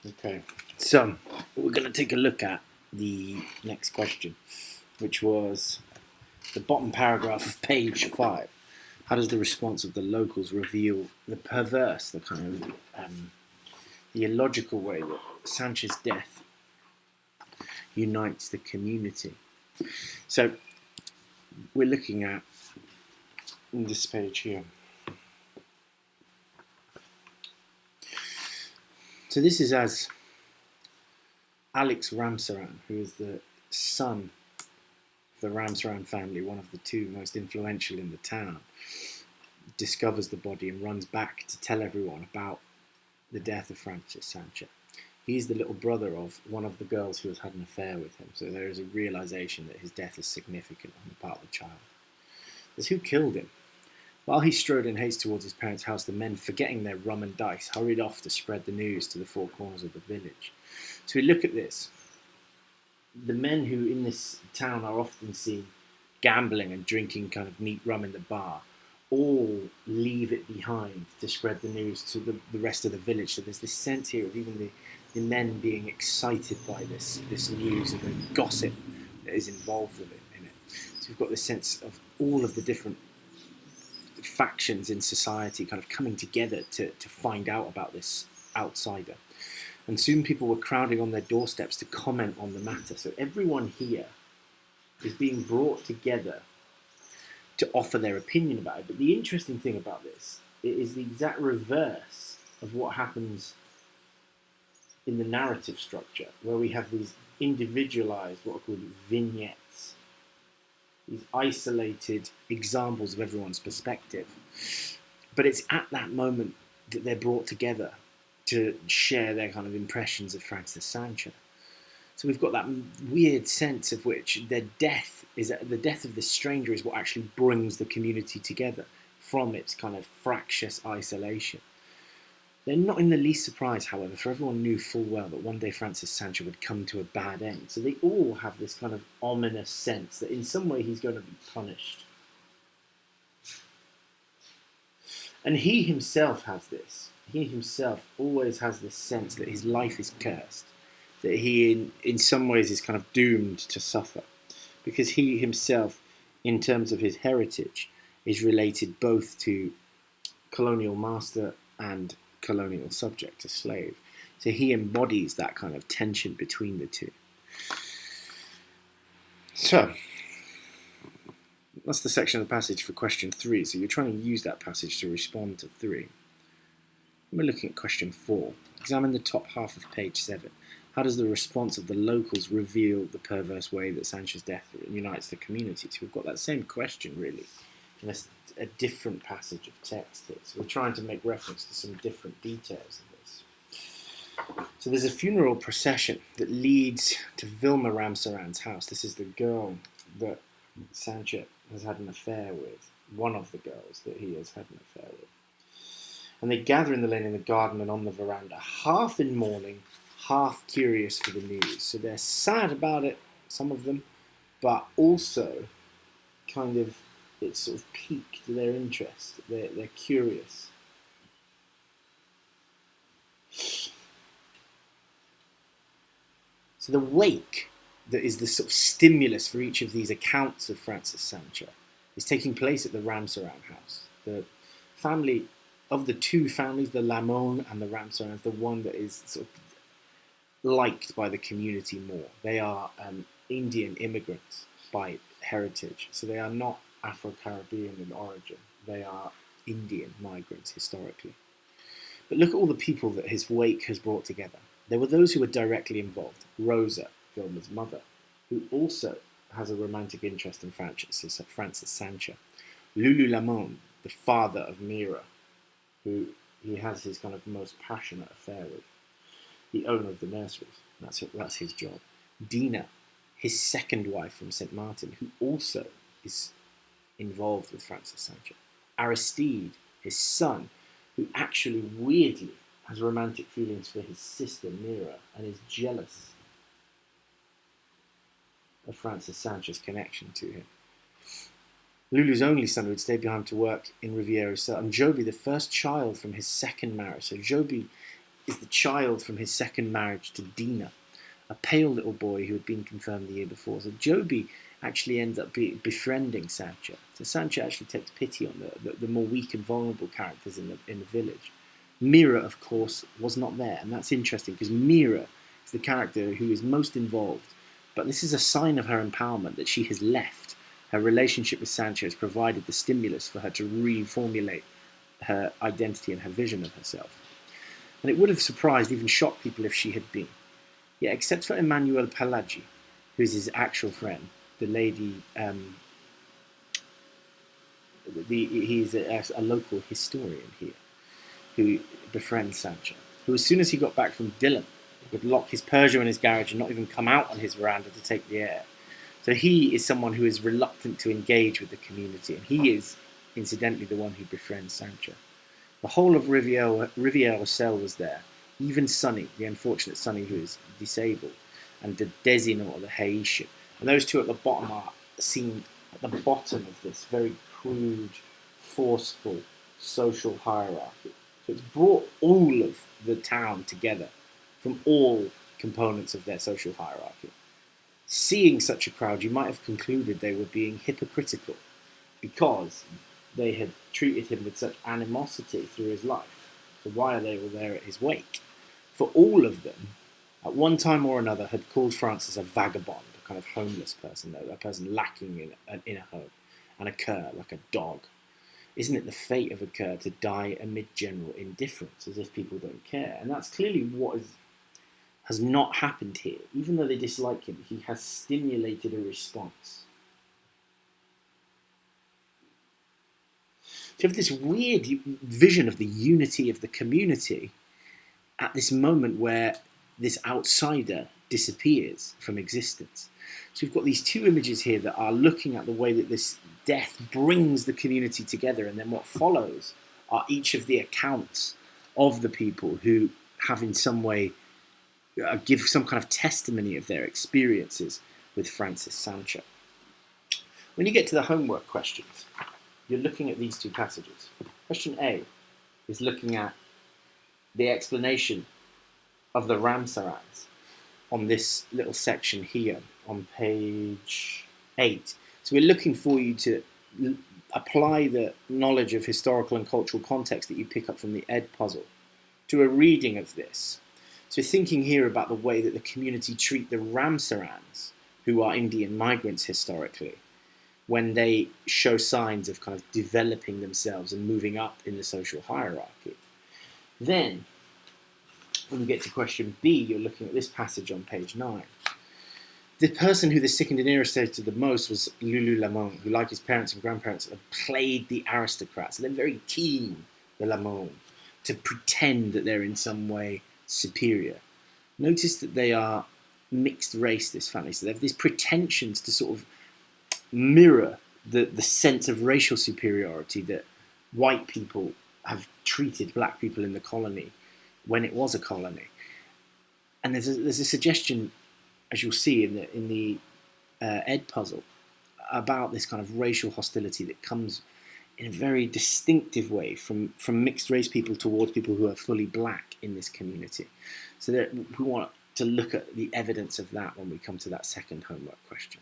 Okay, so we're going to take a look at the next question, which was the bottom paragraph of page 5. How does the response of the locals reveal the perverse, the kind of the illogical way that Sancho's death unites the community? So we're looking at this page here. So this is as Alex Ramsaran, who is the son of the Ramsaran family, one of the two most influential in the town, discovers the body and runs back to tell everyone about the death of Francis Sancho. He's the little brother of one of the girls who has had an affair with him, so there is a realization that his death is significant on the part of the child. There's who killed him. While he strode in haste towards his parents' house, the men, forgetting their rum and dice, hurried off to spread the news to the four corners of the village. So we look at this. The men who in this town are often seen gambling and drinking kind of neat rum in the bar all leave it behind to spread the news to the rest of the village. So there's this sense here of even the men being excited by this news and the gossip that is involved with it in it. So we've got this sense of all of the different factions in society kind of coming together to find out about this outsider. And soon people were crowding on their doorsteps to comment on the matter. So everyone here is being brought together to offer their opinion about it. But the interesting thing about this, it is the exact reverse of what happens in the narrative structure, where we have these individualized, what are called vignettes, these isolated examples of everyone's perspective. But it's at that moment that they're brought together to share their kind of impressions of Francis Sancho. So we've got that weird sense of which the death of this stranger is what actually brings the community together from its kind of fractious isolation. They're not in the least surprised, however, for everyone knew full well that one day Francis Sancho would come to a bad end. So they all have this kind of ominous sense that in some way he's going to be punished. And he himself has this. He himself always has this sense that his life is cursed, that he in some ways is kind of doomed to suffer, because he himself, in terms of his heritage, is related both to colonial master and colonial subject, a slave. So he embodies that kind of tension between the two. So that's the section of the passage for question 3. So you're trying to use that passage to respond to 3. We're looking at question 4. Examine the top half of page 7. How does the response of the locals reveal the perverse way that Sancho's death unites the community? So we've got that same question, really, in a different passage of text here. So we're trying to make reference to some different details of this. So there's a funeral procession that leads to Vilma Ramsaran's house. This is the girl that Sancho has had an affair with, one of the girls that he has had an affair with. And they gather in the lane, in the garden, and on the veranda, half in mourning, half curious for the news. So they're sad about it, some of them, but also kind of, it's sort of piqued their interest. They're curious. So the wake that is the sort of stimulus for each of these accounts of Francis Sancho is taking place at the Ramsaran house. The family, of the two families, the Lamon and the Ramsaran, is the one that is sort of liked by the community more. They are Indian immigrants by heritage, so they are not Afro-Caribbean in origin. They are Indian migrants historically. But look at all the people that his wake has brought together. There were those who were directly involved. Rosa, Vilma's mother, who also has a romantic interest in Francis Sancho. Lulu Lamon, the father of Mira, who he has his kind of most passionate affair with. The owner of the nurseries. That's his job. Dina, his second wife from St. Martin, who also is involved with Francis Sancho. Aristide, his son, who actually weirdly has romantic feelings for his sister Mira and is jealous of Francis Sancho's connection to him. Lulu's only son who had stayed behind to work in Riviera, and Joby, the first child from his second marriage. So Joby is the child from his second marriage to Dina, a pale little boy who had been confirmed the year before. So Joby actually ends up befriending Sancha. So Sancha actually takes pity on the more weak and vulnerable characters in the village. Mira, of course, was not there, and that's interesting because Mira is the character who is most involved. But this is a sign of her empowerment that she has left. Her relationship with Sancha has provided the stimulus for her to reformulate her identity and her vision of herself. And it would have surprised, even shocked people if she had been. Yet, except for Emmanuel Palagi, who's his actual friend, the lady, he's a local historian here, who befriends Sancha, who as soon as he got back from Dillon, would lock his Peugeot in his garage and not even come out on his veranda to take the air. So he is someone who is reluctant to engage with the community, and he is, incidentally, the one who befriends Sancha. The whole of Rivière-Ocel was there, even Sonny, the unfortunate Sonny who is disabled, and the Desinant or the Haitian. And those two at the bottom are seen at the bottom of this very crude, forceful social hierarchy. So it's brought all of the town together from all components of their social hierarchy. Seeing such a crowd, you might have concluded they were being hypocritical because they had treated him with such animosity through his life. So why are they all there at his wake? For all of them, at one time or another, had called Francis a vagabond, a kind of homeless person, a person lacking in a home, and a cur, like a dog. Isn't it the fate of a cur to die amid general indifference, as if people don't care? And that's clearly what has not happened here. Even though they dislike him, he has stimulated a response. So you have this weird vision of the unity of the community at this moment where this outsider disappears from existence. So you've got these two images here that are looking at the way that this death brings the community together, and then what follows are each of the accounts of the people who have in some way give some kind of testimony of their experiences with Francis Sancha. When you get to the homework questions, you're looking at these two passages. Question A is looking at the explanation of the Ramsarans on this little section here on page 8. So we're looking for you to apply the knowledge of historical and cultural context that you pick up from the Ed puzzle to a reading of this. So thinking here about the way that the community treat the Ramsarans, who are Indian migrants historically, when they show signs of kind of developing themselves and moving up in the social hierarchy. Then, when we get to question B, you're looking at this passage on page 9. The person who the sickened and irritated the most was Lulu Lamont, who, like his parents and grandparents, had played the aristocrats. So they're very keen, the Lamont, to pretend that they're in some way superior. Notice that they are mixed race, this family. So they have these pretensions to sort of mirror the sense of racial superiority that white people have treated black people in the colony when it was a colony. And there's a suggestion, as you'll see in the Ed puzzle, about this kind of racial hostility that comes in a very distinctive way from mixed race people towards people who are fully black in this community. So that we want to look at the evidence of that when we come to that second homework question.